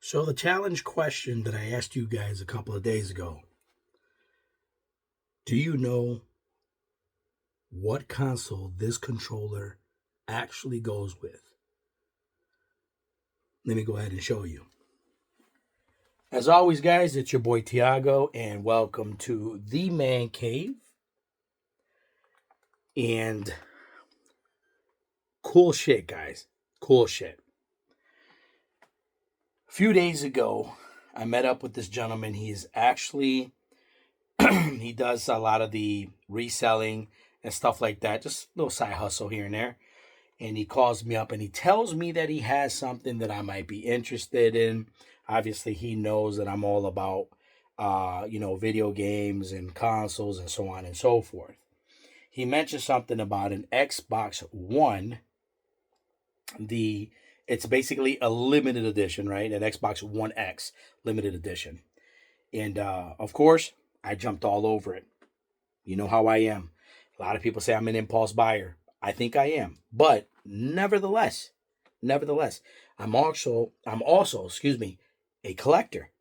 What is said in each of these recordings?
So the challenge question that I asked you guys a couple of days ago, do you know what console this controller actually goes with? Let me go ahead and show you. As always, guys, it's your boy Tiago, and welcome to the Man Cave. And cool shit, guys. Cool shit. A few days ago, I met up with this gentleman. He is actually, he does a lot of the reselling and stuff like that. Just a little side hustle here and there. And he calls me up and he tells me that he has something that I might be interested in. Obviously, he knows that I'm all about, video games and consoles and so on and so forth. He mentioned something about an Xbox One. It's basically a limited edition, right? An Xbox One X limited edition. And of course, I jumped all over it. You know how I am. A lot of people say I'm an impulse buyer. I think I am. But nevertheless, I'm also, a collector.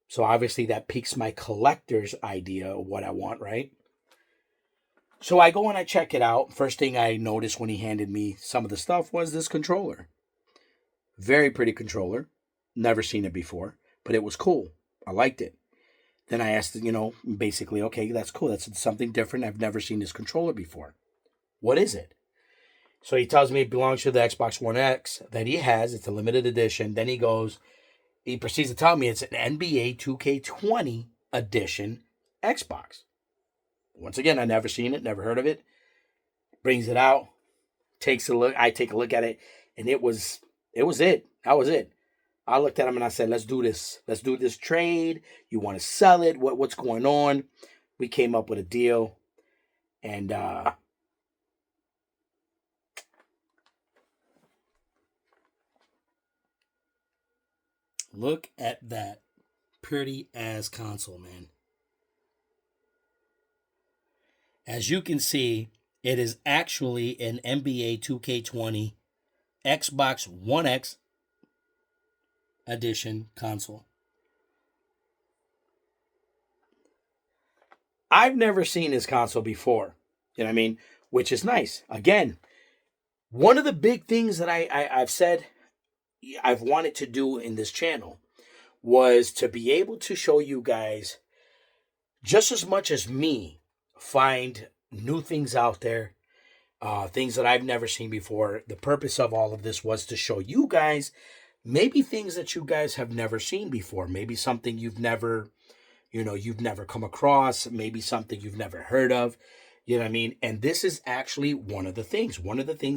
So obviously that piques my collector's idea of what I want, right? So I go and I check it out. First thing I noticed when he handed me some of the stuff was this controller. Very pretty controller. Never seen it before, but it was cool. I liked it. Then I asked, basically, okay, that's cool. That's something different. I've never seen this controller before. What is it? So he tells me it belongs to the Xbox One X that he has. It's a limited edition. Then he proceeds to tell me it's an NBA 2K20 edition Xbox. Once again, I never seen it, never heard of it. Brings it out, takes a look. I take a look at it, and it was it. That was it. I looked at him and I said, "Let's do this. Let's do this trade. You want to sell it? What's going on?" We came up with a deal, and look at that pretty ass console, man. As you can see, it is actually an NBA 2K20 Xbox One X edition console. I've never seen this console before, you know what I mean? Which is nice. Again, one of the big things that I've said I've wanted to do in this channel was to be able to show you guys just as much as me find new things out there, things that I've never seen before. The purpose of all of this was to show you guys maybe things that you guys have never seen before, maybe something you've never come across, maybe something you've never heard of, you know what I mean? And this is actually one of the things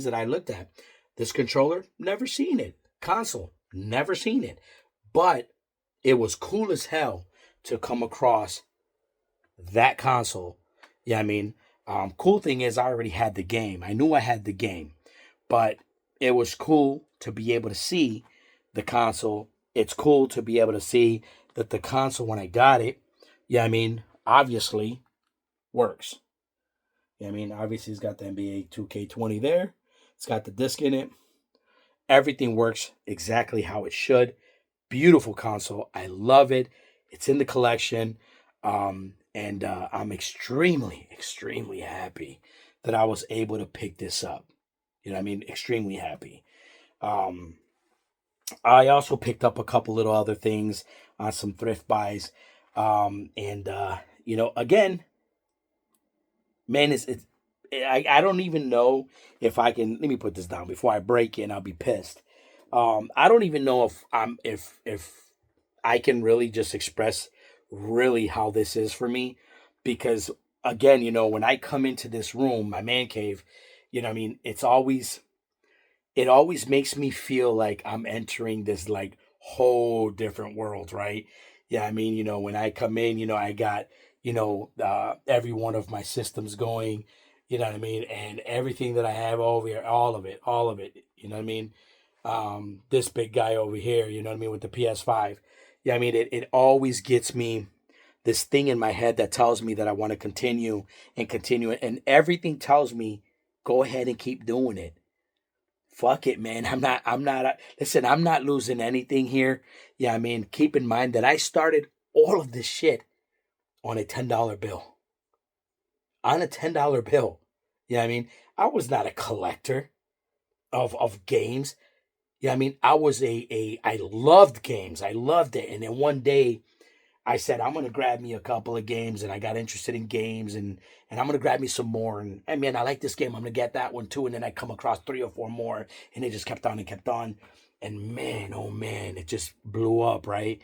that I looked at. This controller, never seen it. Console, never seen it. But it was cool as hell to come across that console. Yeah, I mean, cool thing is I already had the game. I knew I had the game, but it was cool to be able to see the console. It's cool to be able to see that the console, when I got it, yeah, I mean, obviously works. Yeah, I mean, obviously it's got the NBA 2K20 there. It's got the disc in it. Everything works exactly how it should. Beautiful console. I love it. It's in the collection. And I'm extremely, extremely happy that I was able to pick this up. You know what I mean? Extremely happy. I also picked up a couple little other things on some thrift buys. Again, man, I don't even know if I can. Let me put this down before I break it and I'll be pissed. I don't even know if I can really just express really how this is for me, because again, when I come into this room, my man cave, you know what I mean, it always makes me feel like I'm entering this like whole different world, right? Yeah, I mean, when I come in, I got every one of my systems going, you know what I mean, and everything that I have over here, all of it, you know what I mean. This big guy over here, you know what I mean, with the PS5. Yeah, I mean, it always gets me this thing in my head that tells me that I want to continue it. And everything tells me, go ahead and keep doing it. fuck it, man. Listen, I'm not losing anything here. Yeah, I mean, keep in mind that I started all of this shit on a $10 bill. On a $10 bill. Yeah, I mean, I was not a collector of games. Yeah, I mean, I loved games. I loved it. And then one day I said, I'm gonna grab me a couple of games, and I got interested in games, and I'm gonna grab me some more. And man, I like this game. I'm gonna get that one too. And then I come across 3 or 4 more, and it just kept on and kept on. And man, oh man, it just blew up, right?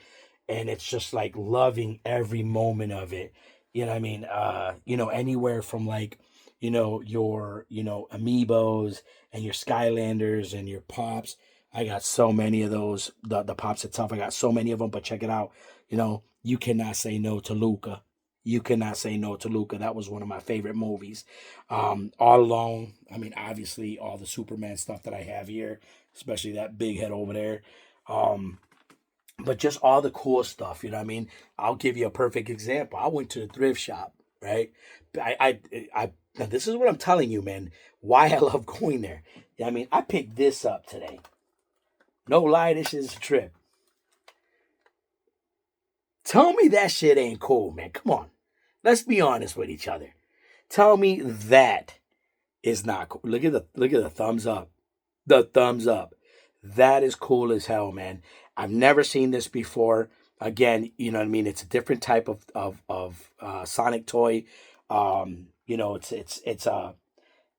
And it's just like loving every moment of it. You know what I mean? Anywhere from like, your, amiibos and your Skylanders and your pops. I got so many of those. The pops itself, I got so many of them. But check it out. You cannot say no to Luca. You cannot say no to Luca. That was one of my favorite movies. All Alone. I mean, obviously, all the Superman stuff that I have here, especially that big head over there. But just all the cool stuff, you know what I mean? I'll give you a perfect example. I went to the thrift shop, right? Now this is what I'm telling you, man, why I love going there. Yeah, I mean, I picked this up today. No lie, this is a trip. Tell me that shit ain't cool, man. Come on. Let's be honest with each other. Tell me that is not cool. Look at the thumbs up. The thumbs up. That is cool as hell, man. I've never seen this before. Again, you know what I mean? It's a different type of Sonic toy.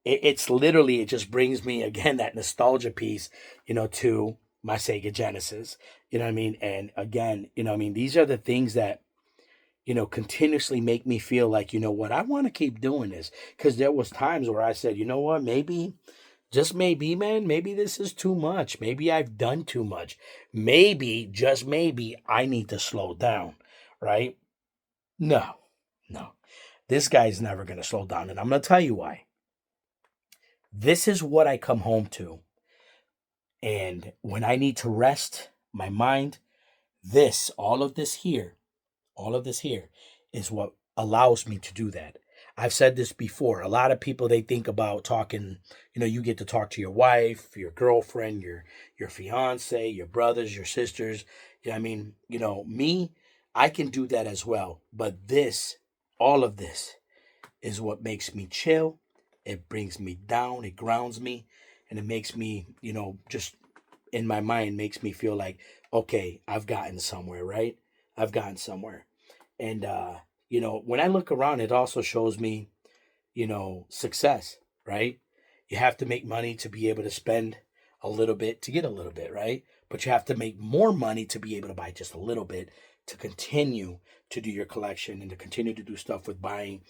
It's literally, it just brings me again that nostalgia piece, to my Sega Genesis. You know what I mean? And again, you know what I mean, these are the things that continuously make me feel like, you know what, I want to keep doing this. Because there was times where I said, you know what, maybe, just maybe, man, maybe this is too much. Maybe I've done too much. Maybe, just maybe, I need to slow down, right? No, no. This guy's never going to slow down. And I'm going to tell you why. This is what I come home to. And when I need to rest my mind, all of this here is what allows me to do that. I've said this before. A lot of people, they think about talking, you get to talk to your wife, your girlfriend, your fiance, your brothers, your sisters. I mean, me, I can do that as well. But all of this is what makes me chill. It brings me down. It grounds me. And it makes me, just in my mind, makes me feel like, okay, I've gotten somewhere, right? I've gotten somewhere. And, when I look around, it also shows me, success, right? You have to make money to be able to spend a little bit to get a little bit, right? But you have to make more money to be able to buy just a little bit to continue to do your collection and to continue to do stuff with buying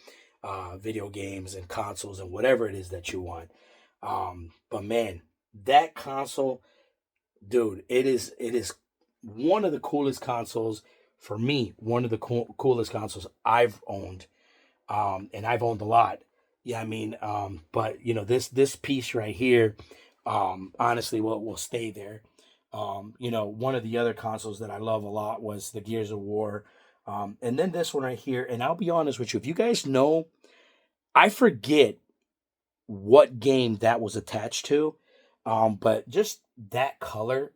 video games and consoles and whatever it is that you want. But man, that console, dude, it is one of the coolest consoles for me. One of the coolest consoles I've owned, and I've owned a lot. Yeah, I mean, but this piece right here, honestly, will stay there. One of the other consoles that I love a lot was the Gears of War, and then this one right here. And I'll be honest with you, if you guys know, I forget what game that was attached to, but just that color,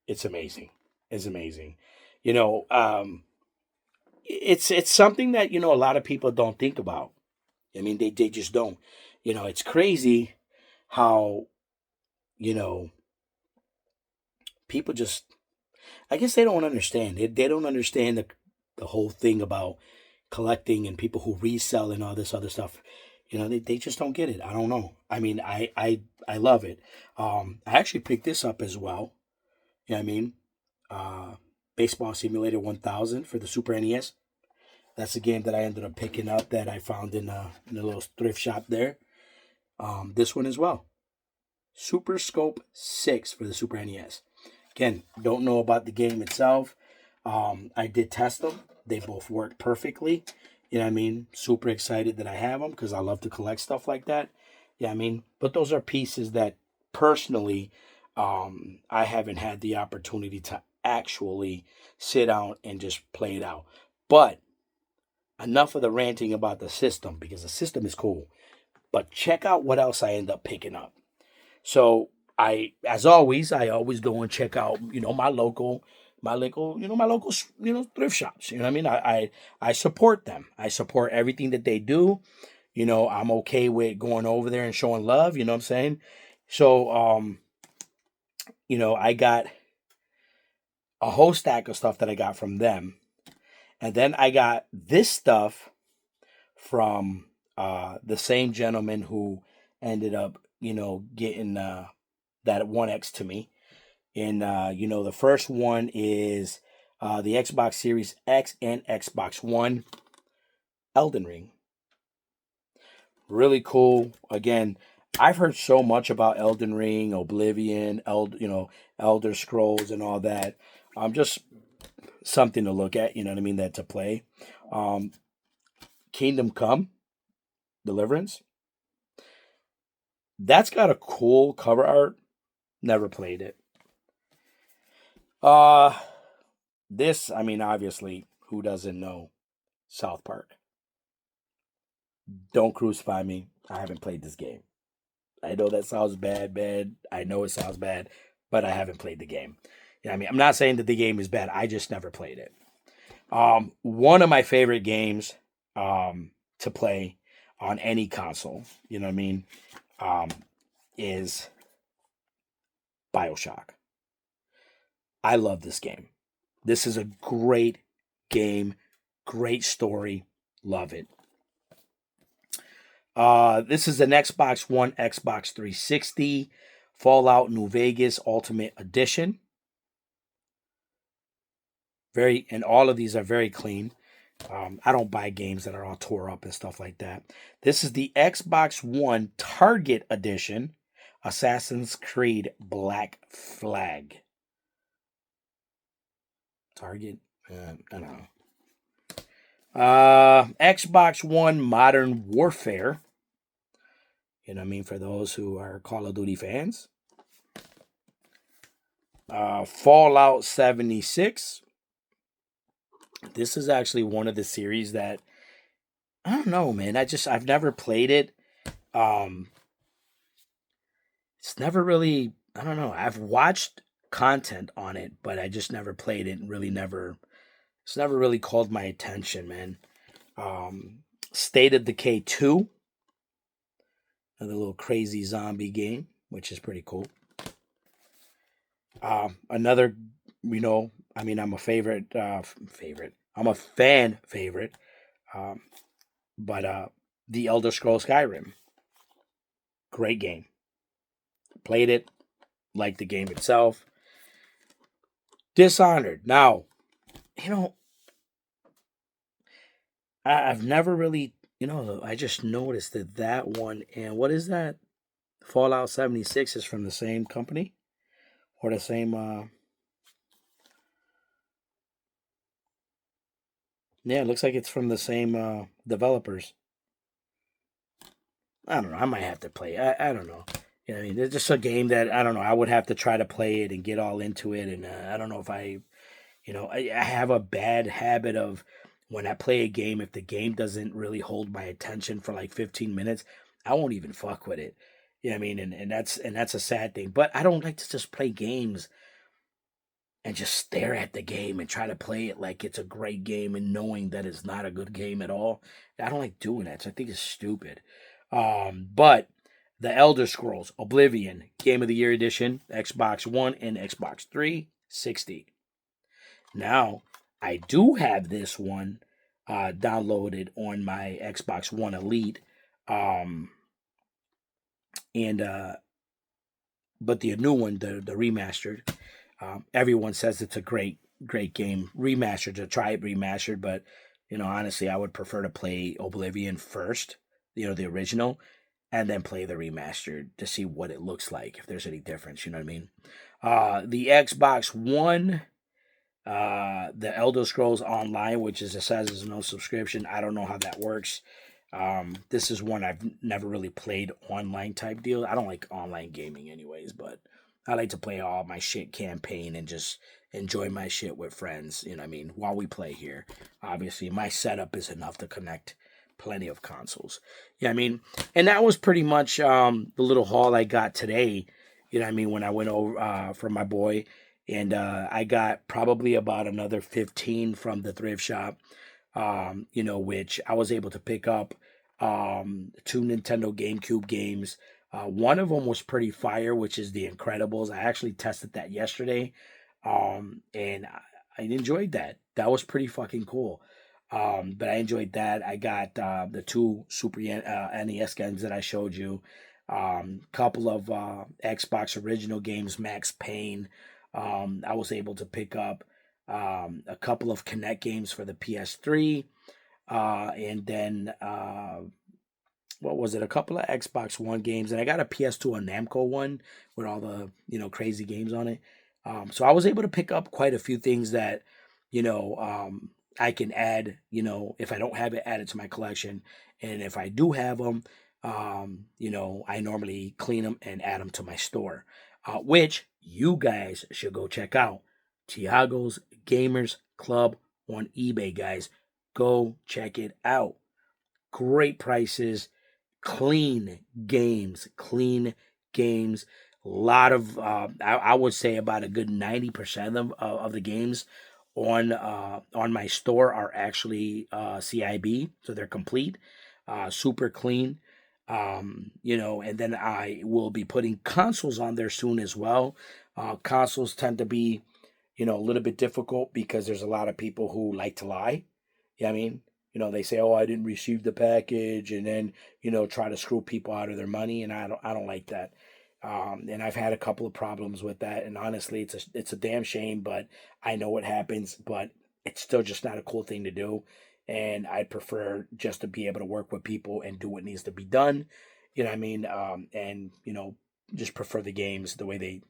it's amazing. It's amazing. It's something that a lot of people don't think about. I mean, they just don't. It's crazy how people just, I guess they don't understand. They don't understand the whole thing about collecting and people who resell and all this other stuff. They just don't get it. I don't know. I mean, I love it. I actually picked this up as well. You know what I mean? Baseball Simulator 1000 for the Super NES. That's a game that I ended up picking up that I found in a little thrift shop there. This one as well. Super Scope 6 for the Super NES. Again, don't know about the game itself. I did test them. They both work perfectly. You know what I mean? Super excited that I have them because I love to collect stuff like that. Yeah, I mean, but those are pieces that personally I haven't had the opportunity to actually sit down and just play it out. But enough of the ranting about the system because the system is cool. But check out what else I end up picking up. So as always, I always go and check out, my local, thrift shops. You know what I mean? I support them. I support everything that they do. I'm okay with going over there and showing love. You know what I'm saying? So, I got a whole stack of stuff that I got from them. And then I got this stuff from the same gentleman who ended up, getting that 1X to me. And, the first one is the Xbox Series X and Xbox One Elden Ring. Really cool. Again, I've heard so much about Elden Ring, Oblivion, Elder Scrolls, and all that. Just something to look at. You know what I mean? That to play. Um, Kingdom Come, Deliverance. That's got a cool cover art. Never played it. This, I mean, obviously, who doesn't know South Park? Don't crucify me. I haven't played this game. I know that sounds bad. I know it sounds bad, but I haven't played the game. You know what I mean? I'm not saying that the game is bad. I just never played it. One of my favorite games to play on any console, you know what I mean, is BioShock. I love this game. This is a great game, great story. Love it. This is an Xbox One, Xbox 360, Fallout New Vegas Ultimate Edition. And all of these are very clean. I don't buy games that are all tore up and stuff like that. This is the Xbox One Target Edition, Assassin's Creed Black Flag. Target? I don't know. Xbox One Modern Warfare. You know what I mean? For those who are Call of Duty fans. Fallout 76. This is actually one of the series that, I don't know, man. I've never played it. It's never really, I don't know. I've watched content on it, but I just never played it and it's never really called my attention, man. State of Decay 2. Another little crazy zombie game, which is pretty cool. Another, I'm a favorite. I'm a fan favorite. But The Elder Scrolls Skyrim. Great game. Played it. Liked the game itself. Dishonored. Now, I've never really, I just noticed that one, and what is that? Fallout 76 is from the same company? Or the same, yeah, it looks like it's from the same developers. I don't know. I might have to play. I don't know. You know, I mean, it's just a game that I don't know. I would have to try to play it and get all into it, and I don't know if I have a bad habit of when I play a game, if the game doesn't really hold my attention for like 15 minutes, I won't even fuck with it. You know what I mean? And that's a sad thing. But I don't like to just play games and just stare at the game and try to play it like it's a great game and knowing that it's not a good game at all. I don't like doing that. So I think it's stupid. But the Elder Scrolls Oblivion Game of the Year Edition, Xbox One and Xbox 360. Now, I do have this one downloaded on my Xbox One Elite. But the new one, the remastered, everyone says it's a great game. Remastered, to try it remastered, but honestly, I would prefer to play Oblivion first, the original, and then play the remastered to see what it looks like, if there's any difference, you know what I mean? The Xbox One, the Elder Scrolls Online, which it says is no subscription. I don't know how that works. This is one I've never really played online type deal. I don't like online gaming anyways, but I like to play all my shit campaign and just enjoy my shit with friends, you know what I mean, while we play here. Obviously, my setup is enough to connect plenty of consoles. Yeah, I mean, and that was pretty much the little haul I got today. You know what I mean? When I went over for my boy, and I got probably about another 15 from the thrift shop. You know, which I was able to pick up 2 Nintendo GameCube games. One of them was pretty fire, which is The Incredibles. I actually tested that yesterday, and I enjoyed that. That was pretty fucking cool. But I enjoyed that. I got the 2 Super NES games that I showed you. Couple of Xbox original games, Max Payne. I was able to pick up a couple of Kinect games for the PS3, and then what was it? A couple of Xbox One games, and I got a PS2 and Namco one with all the crazy games on it. So I was able to pick up quite a few things that I can add. If I don't have it, add it to my collection, and if I do have them, I normally clean them and add them to my store, which you guys should go check out. Tiago's Gamers Club on eBay, guys. Go check it out. Great prices, clean games. A lot of, I would say about a good 90% of the games on my store are actually CIB, so they're complete, super clean. And then I will be putting consoles on there soon as well. Consoles tend to be a little bit difficult because there's a lot of people who like to lie. Yeah, I mean, they say, "Oh, I didn't receive the package," and then try to screw people out of their money, and I don't like that. And I've had a couple of problems with that, and honestly, it's a damn shame, but I know what happens, but it's still just not a cool thing to do, and I'd prefer just to be able to work with people and do what needs to be done. You know what I mean? And just prefer the games the way they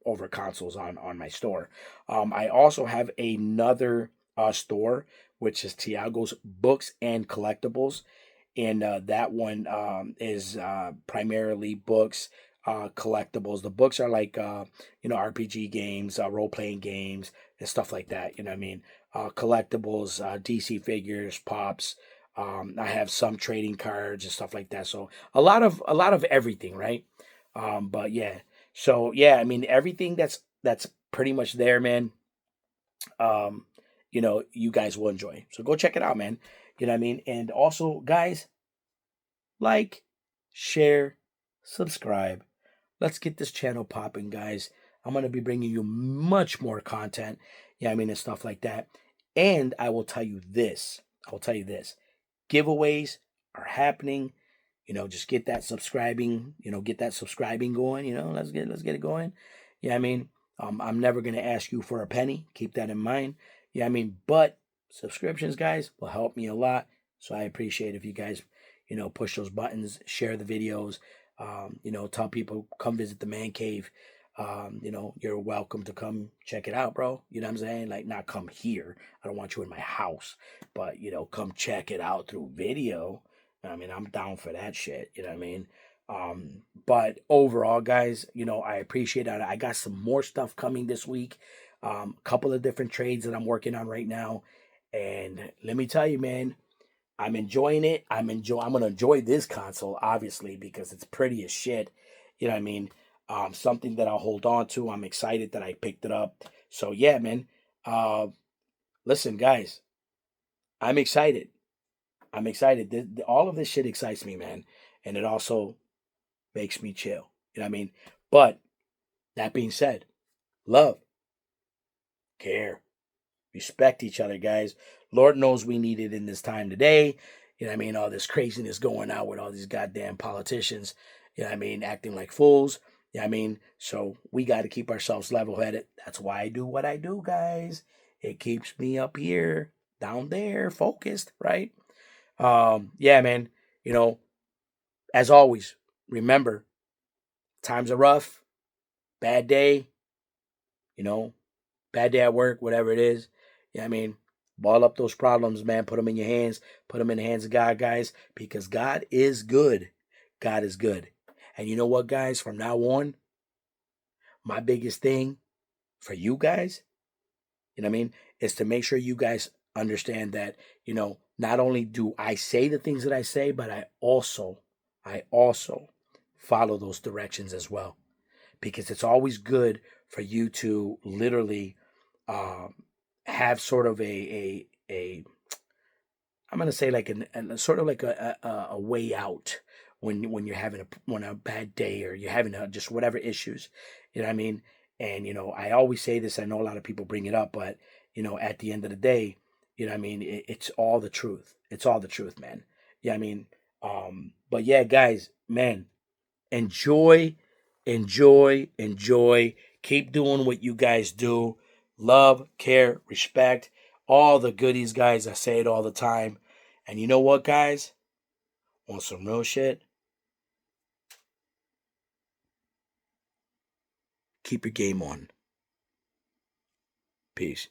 over consoles on my store. I also have another store, which is Tiago's Books and Collectibles, and that one is primarily books, collectibles. The books are like RPG games, role playing games, and stuff like that. You know what I mean? Collectibles, DC figures, pops. I have some trading cards and stuff like that. So a lot of everything, right? But yeah. So yeah, I mean everything that's pretty much there, man. You guys will enjoy. So go check it out, man. You know what I mean? And also, guys, like, share, subscribe. Let's get this channel popping, guys. I'm going to be bringing you much more content. Yeah, I mean, and stuff like that. And I will tell you this. Giveaways are happening. Just get that subscribing, going, let's get it going. Yeah, I mean, I'm never going to ask you for a penny. Keep that in mind. Yeah, I mean, but subscriptions, guys, will help me a lot. So I appreciate if you guys, push those buttons, share the videos, tell people, come visit the man cave. You're welcome to come check it out, bro. You know what I'm saying? Like, not come here. I don't want you in my house, but, come check it out through video. I mean, I'm down for that shit. You know what I mean? But overall, guys, I appreciate it. I got some more stuff coming this week. A couple of different trades that I'm working on right now. And let me tell you, man, I'm enjoying it. I'm going to enjoy this console, obviously, because it's pretty as shit. You know what I mean? Something that I'll hold on to. I'm excited that I picked it up. So yeah, man. Listen, guys, I'm excited. All of this shit excites me, man. And it also makes me chill. You know what I mean? But that being said, love, care, respect each other, guys. Lord knows we need it in this time today. You know what I mean? All this craziness going out with all these goddamn politicians, you know what I mean, acting like fools. You know what I mean? So we got to keep ourselves level-headed. That's why I do what I do, guys. It keeps me up here, down there, focused, right? Yeah, man. As always, remember, times are rough, bad day, bad day at work, whatever it is. Yeah, I mean, ball up those problems, man. Put them in your hands. Put them in the hands of God, guys, because God is good. God is good. And you know what, guys? From now on, my biggest thing for you guys, you know what I mean, is to make sure you guys understand that, not only do I say the things that I say, but I also follow those directions as well, because it's always good for you to literally have sort of a I'm gonna say like a sort of like a way out when you're having a bad day, or you're having just whatever issues, you know what I mean. And I always say this. I know a lot of people bring it up, but at the end of the day, what I mean, it's all the truth. It's all the truth, man. Yeah, I mean, but yeah, guys, man, enjoy, enjoy. Keep doing what you guys do. Love, care, respect, all the goodies, guys. I say it all the time. And you know what, guys? On some real shit, keep your game on. Peace.